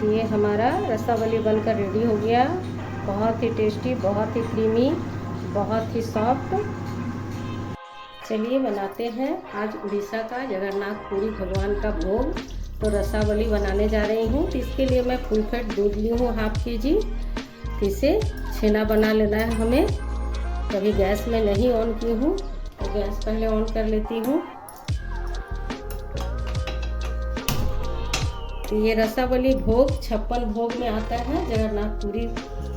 ये हमारा रसावली बनकर रेडी हो गया। बहुत ही टेस्टी, बहुत ही क्रीमी, बहुत ही सॉफ्ट। चलिए बनाते हैं आज उड़ीसा का जगन्नाथपुरी भगवान का भोग। तो रसावली बनाने जा रही हूँ। तो इसके लिए मैं फुल फैट दूध ली हूँ ½ kg। इसे छेना बना लेना है हमें। कभी गैस में नहीं ऑन की हूँ, तो गैस पहले ऑन कर लेती हूँ। ये रसावली भोग 56 भोग में आता है।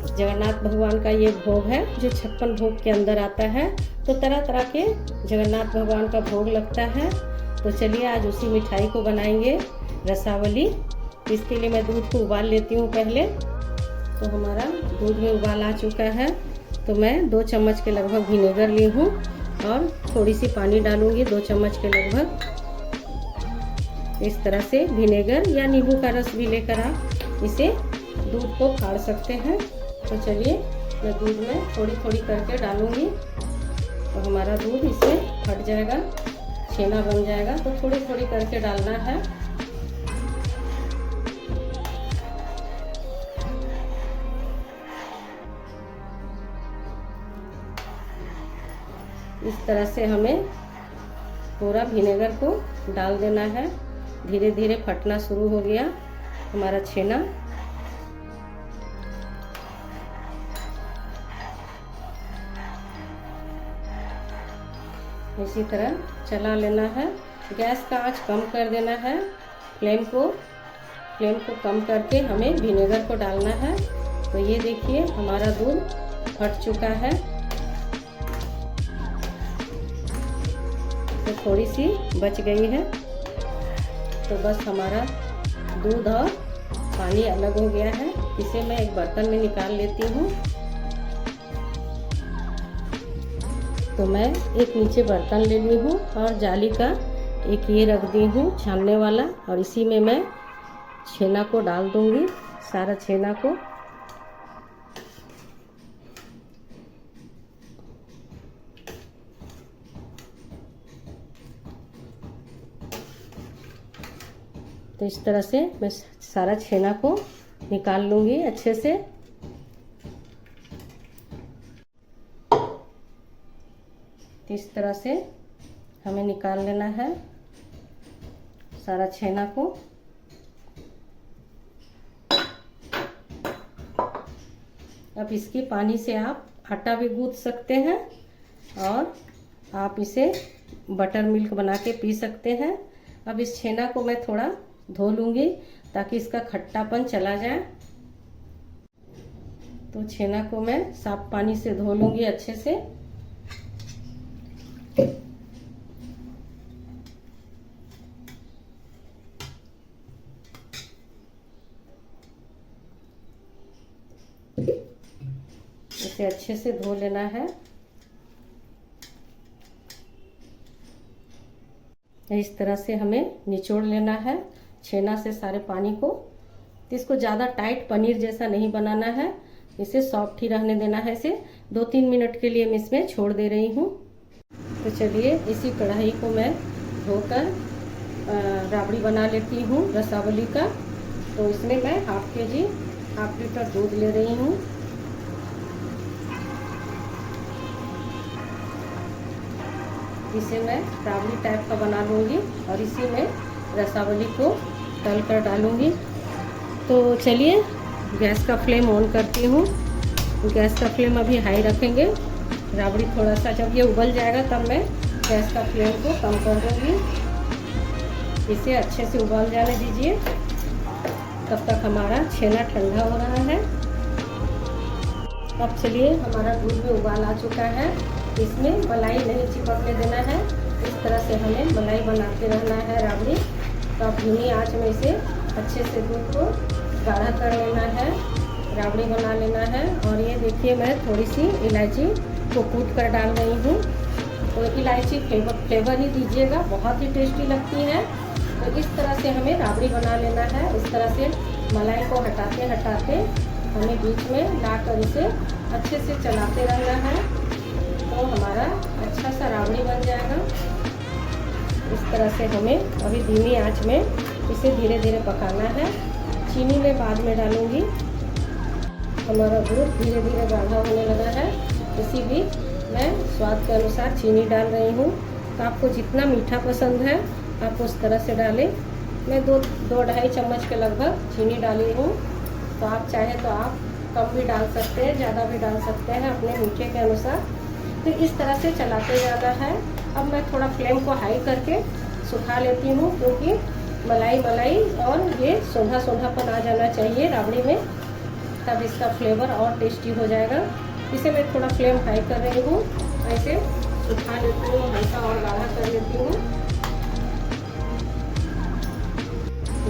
जगन्नाथ भगवान का ये भोग है जो 56 भोग के अंदर आता है। तो तरह तरह के जगन्नाथ भगवान का भोग लगता है। तो चलिए आज उसी मिठाई को बनाएंगे, रसावली। इसके लिए मैं दूध को उबाल लेती हूँ पहले। तो हमारा दूध में उबाल आ चुका है। तो मैं 2 चम्मच के लगभग विनेगर ली हूँ और थोड़ी सी पानी डालूँगी, 2 चम्मच के लगभग। इस तरह से विनेगर या नींबू का रस भी लेकर आप इसे दूध को फाड़ सकते हैं। तो चलिए मैं दूध में थोड़ी थोड़ी करके डालूंगी, तो हमारा दूध इससे फट जाएगा, छेना बन जाएगा। तो थोड़ी थोड़ी करके डालना है। इस तरह से हमें पूरा विनेगर को डाल देना है। धीरे धीरे फटना शुरू हो गया हमारा छेना। इसी तरह चला लेना है। गैस का आंच कम कर देना है। फ्लेम को कम करके हमें विनेगर को डालना है। तो ये देखिए हमारा दूध फट चुका है। तो थोड़ी सी बच गई है। तो बस हमारा दूध और पानी अलग हो गया है। इसे मैं एक बर्तन में निकाल लेती हूँ। तो मैं एक नीचे बर्तन ले ली हूँ और जाली का एक ये रख दी हूँ छानने वाला, और इसी में मैं छेना को डाल दूँगी, सारा छेना को। तो इस तरह से मैं सारा छेना को निकाल लूँगी अच्छे से। तो इस तरह से हमें निकाल लेना है सारा छेना को। अब इसके पानी से आप आटा भी गूंथ सकते हैं और आप इसे बटर मिल्क बना के पी सकते हैं। अब इस छेना को मैं थोड़ा धो लूँगी ताकि इसका खट्टापन चला जाए। तो छेना को मैं साफ पानी से धो लूँगी अच्छे से। इसे अच्छे से धो लेना है। इस तरह से हमें निचोड़ लेना है छेना से सारे पानी को। इसको ज़्यादा टाइट पनीर जैसा नहीं बनाना है, इसे सॉफ्ट ही रहने देना है। इसे 2-3 मिनट के लिए मैं इसमें छोड़ दे रही हूँ। तो चलिए इसी कढ़ाई को मैं धोकर राबड़ी बना लेती हूँ रसावली का। तो इसमें मैं ½ लीटर दूध ले रही हूँ। इसे मैं राबड़ी टाइप का बना लूँगी और इसी में रसावली को तल कर डालूँगी। तो चलिए गैस का फ्लेम ऑन करती हूँ। गैस का फ्लेम अभी हाई रखेंगे। राबड़ी थोड़ा सा जब ये उबल जाएगा तब मैं गैस का फ्लेम को कम कर दूँगी। इसे अच्छे से उबल जाने दीजिए। तब तक हमारा छेना ठंडा हो रहा है। अब चलिए हमारा दूध में उबाल आ चुका है। इसमें मलाई नहीं चिपकने देना है। इस तरह से हमें मलाई बनाते रहना है राबड़ी। तो अब धीमी आंच में इसे अच्छे से दूध को गाढ़ा कर लेना है, राबड़ी बना लेना है। और ये देखिए मैं थोड़ी सी इलायची को कूट कर डाल रही हूँ। तो इलायची फ्लेवर ही दीजिएगा, बहुत ही टेस्टी लगती है। तो इस तरह से हमें राबड़ी बना लेना है। इस तरह से मलाई को हटाते हटाते हमें बीच में लाकर इसे अच्छे से चलाते रहना है। तो हमारा अच्छा सा राबड़ी बन जाएगा। इस तरह से हमें अभी धीमी आंच में इसे धीरे धीरे पकाना है। चीनी मैं बाद में डालूँगी। हमारा दूध धीरे धीरे गाढ़ा होने लगा है, इसी बीच मैं स्वाद के अनुसार चीनी डाल रही हूँ। तो आपको जितना मीठा पसंद है आप उस तरह से डालें। मैं दो 2-2.5 चम्मच के लगभग चीनी डाली हूँ। तो आप चाहे तो आप कम भी डाल सकते हैं, ज़्यादा भी डाल सकते हैं अपने मीठे के अनुसार। तो इस तरह से चलाते जाना है। अब मैं थोड़ा फ्लेम को हाई करके सुखा लेती हूँ, क्योंकि मलाई और ये सोंधापन आ जाना चाहिए राबड़ी में, तब इसका फ्लेवर और टेस्टी हो जाएगा। इसे मैं थोड़ा फ्लेम हाई कर रही हूँ, ऐसे सुखा लेती हूँ, हल्का और गाढ़ा कर लेती हूँ।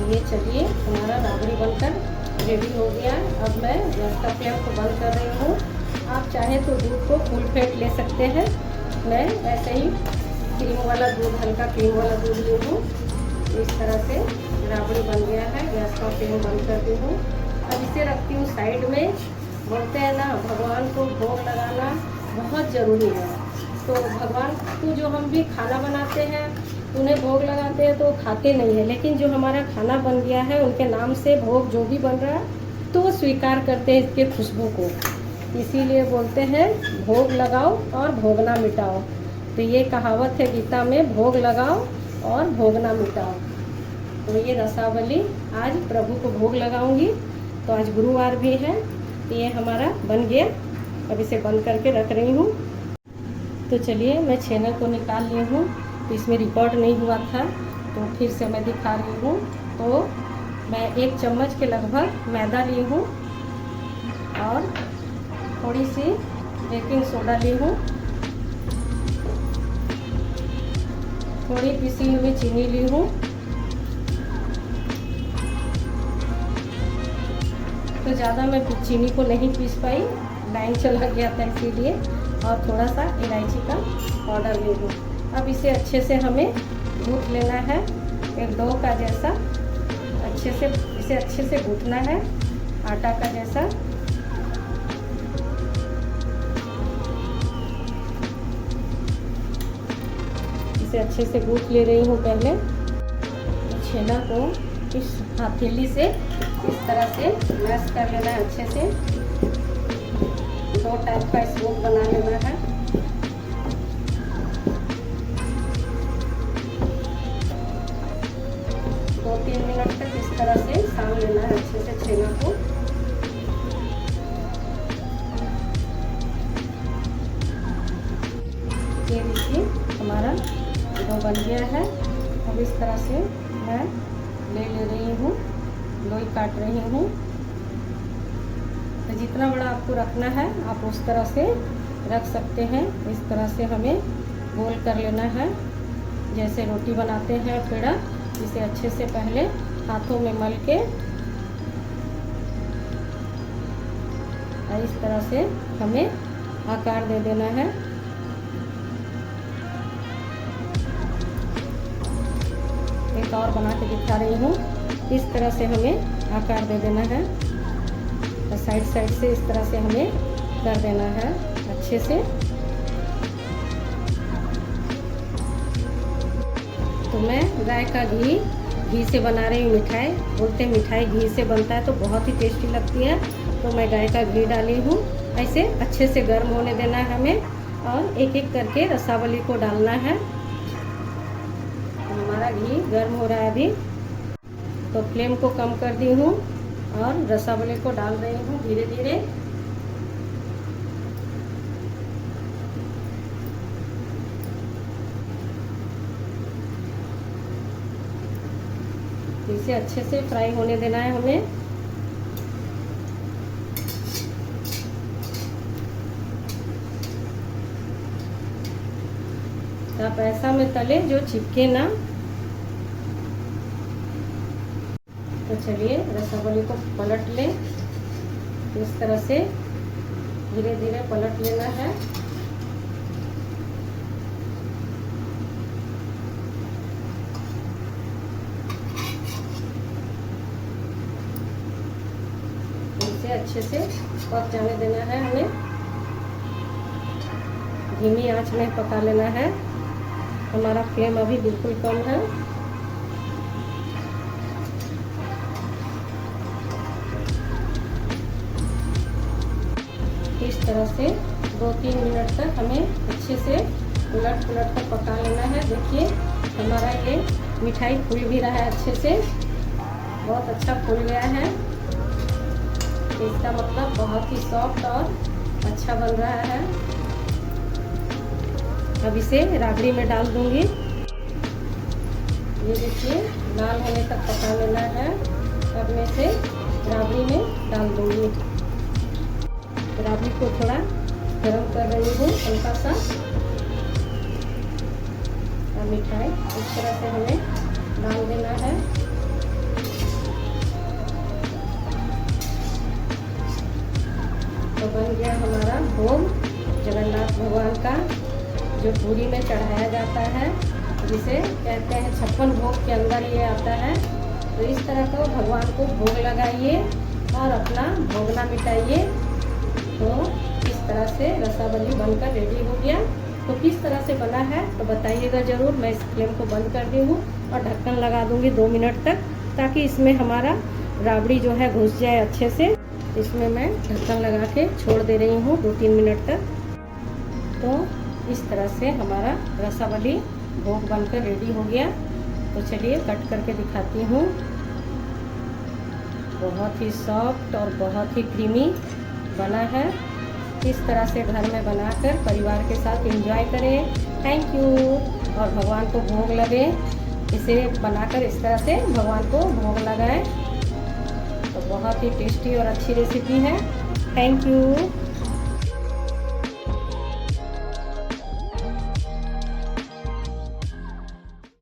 ये चलिए हमारा राबड़ी बनकर रेडी हो गया। अब मैं गैस का फ्लेम को बंद कर रही हूँ। आप चाहे तो दूध को फुल फैट ले सकते हैं, मैं ऐसे ही क्रीम वाला दूध, हल्का क्रीम वाला दूध ली हूँ। इस तरह से राबड़ी बन गया है। गैस का फ्लेम बंद करती हूँ। अब इसे रखती हूँ साइड में। बोलते हैं ना, भगवान को भोग लगाना बहुत ज़रूरी है। तो भगवान को जो हम भी खाना बनाते हैं, उन्हें भोग लगाते हैं तो खाते नहीं है, लेकिन जो हमारा खाना बन गया है उनके नाम से भोग जो भी बन रहा है तो वो स्वीकार करते हैं इसके खुशबू को। इसीलिए बोलते हैं भोग लगाओ और भोगना मिटाओ। तो ये कहावत है गीता में, भोग लगाओ और भोगना मिटाओ। तो ये रसावली आज प्रभु को भोग लगाऊंगी। तो आज गुरुवार भी है। तो ये हमारा बन गया। अब इसे बंद करके रख रही हूँ। तो चलिए मैं छेना को निकाल ली हूँ। तो इसमें रिकॉर्ड नहीं हुआ था, तो फिर से मैं दिखा रही हूँ। तो मैं 1 चम्मच के लगभग मैदा ली हूँ और थोड़ी सी बेकिंग सोडा ली हूँ, थोड़ी पिसी हुई चीनी ली हूँ। तो ज़्यादा मैं चीनी को नहीं पीस पाई, लाइन चला गया था इसीलिए। और थोड़ा सा इलायची का पाउडर ले लूँ। अब इसे अच्छे से हमें गूँथ लेना है, एक डो का जैसा। इसे अच्छे से गूँथना है, आटा का जैसा। इसे अच्छे से गूँथ ले रही हूँ। पहले छेना को इस हथेली से इस तरह से मैश कर लेना है अच्छे से। 2 टाइप का स्मूथ बना लेना है। दो 3 मिनट तक इस तरह से सान लेना है अच्छे से छेना को। ये देखिए हमारा डो बन गया है। अब इस तरह से मैं ले रही हूँ, लोई काट रही हूँ। तो जितना बड़ा आपको रखना है आप उस तरह से रख सकते हैं। इस तरह से हमें गोल कर लेना है, जैसे रोटी बनाते हैं पेड़ा। इसे अच्छे से पहले हाथों में मल के इस तरह से हमें आकार दे देना है। एक और बना के दिखा रही हूँ। इस तरह से हमें आकार दे देना है और साइड से इस तरह से हमें कर देना है अच्छे से। तो मैं गाय का घी से बना रही हूँ मिठाई। बोलते हैं मिठाई घी से बनता है तो बहुत ही टेस्टी लगती है। तो मैं गाय का घी डाली हूँ। ऐसे अच्छे से गर्म होने देना है हमें और एक एक करके रसावली को डालना है। हमारा घी गर्म हो रहा है अभी, तो फ्लेम को कम कर दी हूँ और रसावली को डाल रही हूँ धीरे धीरे। इसे अच्छे से फ्राई होने देना है हमें। आप ऐसा में तले जो चिपके ना। तो चलिए रसावली को पलट लें। इस तरह से धीरे धीरे पलट लेना है। इसे अच्छे से पक जाने देना है हमें। धीमी आंच में पका लेना है। हमारा फ्लेम अभी बिल्कुल कम है। तरह से 2-3 मिनट तक हमें अच्छे से उलट पुलट कर पका लेना है। देखिए हमारा ये मिठाई फूल भी रहा है अच्छे से, बहुत अच्छा फूल गया है। इसका मतलब बहुत ही सॉफ्ट और अच्छा बन रहा है। अब इसे राबड़ी में डाल दूंगी। ये देखिए लाल होने तक पका लेना है। अब मैं इसे राबड़ी में डाल दूंगी। राबड़ी को थोड़ा गरम कर रही हूँ हल्का सा। और मिठाई इस तरह से हमें डाल देना है। तो बन गया हमारा भोग जगन्नाथ भगवान का, जो पूरी में चढ़ाया जाता है, जिसे कहते हैं 56 भोग के अंदर ये आता है। तो इस तरह का भगवान को भोग लगाइए और अपना भोग ना मिटाइए। तो इस तरह से रसावली बनकर रेडी हो गया। तो किस तरह से बना है तो बताइएगा ज़रूर। मैं इस फ्लेम को बंद कर दी हूँ और ढक्कन लगा दूँगी 2 मिनट तक, ताकि इसमें हमारा राबड़ी जो है घुस जाए अच्छे से। इसमें मैं ढक्कन लगा के छोड़ दे रही हूँ 2-3 मिनट तक। तो इस तरह से हमारा रसावली भोग बनकर रेडी हो गया। तो चलिए कट करके दिखाती हूँ। बहुत ही सॉफ्ट और बहुत ही क्रीमी बना है। इस तरह से घर में बनाकर परिवार के साथ एंजॉय करें। Thank you. और भगवान को भोग लगे, इसे बनाकर इस तरह से भगवान को भोग लगाएं। तो बहुत ही टेस्टी और अच्छी रेसिपी है। Thank you.